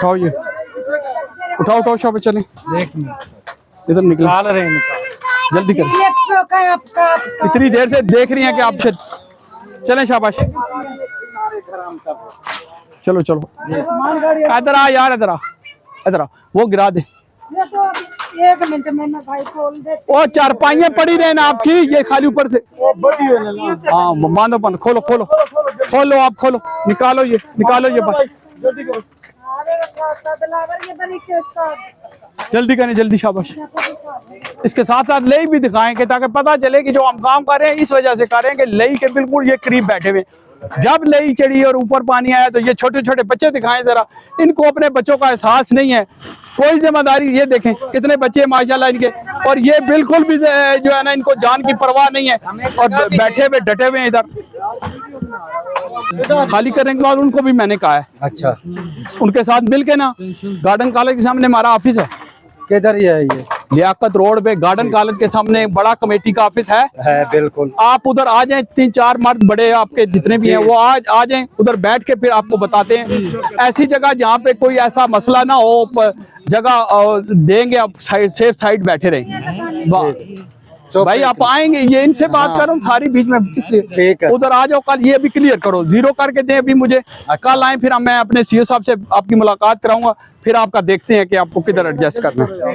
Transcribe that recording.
उठाओ ये, उठाओ उठाओ शाबाश, चलें इधर निकला जल्दी करें। इतनी देर से देख रही हैं कि आप चलें, शाबाश, चलो चलो, इधर आ यार, इधर आ, इधर आ, वो गिरा दे। एक मिनट में मैं भाई खोल दे। ओ चारपाइयाँ पड़ी रहे ना आपकी, ये खाली ऊपर से। हाँ बांधो बांधो, खोलो खोलो खोलो, आप खोलो, निकालो ये बात, जल्दी करें, जल्दी, शाबाश। इसके साथ साथ लई भी दिखाएं कि ताकि पता चले कि जो हम काम कर रहे हैं इस वजह से कर रहे हैं कि लई के बिल्कुल ये करीब बैठे हुए। जब लई चढ़ी और ऊपर पानी आया तो ये छोटे छोटे बच्चे दिखाएं जरा, इनको अपने बच्चों का एहसास नहीं है, कोई जिम्मेदारी। ये देखें कितने बच्चे माशाल्लाह इनके, और ये बिल्कुल भी जो है ना, इनको जान की परवाह नहीं है और बैठे हुए डटे हुए हैं इधर। खाली करने के बाद उनको भी मैंने कहा है, अच्छा, उनके साथ मिल के ना, गार्डन कॉलेज के सामने हमारा ऑफिस है। किधर ही है ये? लियाकत रोड पे गार्डन कॉलेज के सामने बड़ा कमेटी का ऑफिस है बिल्कुल। आप उधर आ जाएं, 3-4 मर्द बड़े आपके जितने भी हैं वो आज आ जाएं, उधर बैठ के फिर आपको बताते हैं ऐसी जगह जहाँ पे कोई ऐसा मसला ना हो, जगह देंगे, आप सेफ साइड बैठे रहेंगे। भाई आप आएंगे, ये इनसे बात करो सारी बीच में, इसलिए उधर आ जाओ, कल ये भी क्लियर करो, जीरो करके दें अभी मुझे। कल आए, फिर मैं अपने सीओ साहब से आपकी मुलाकात कराऊंगा, फिर आपका देखते हैं कि आपको किधर एडजस्ट करना है।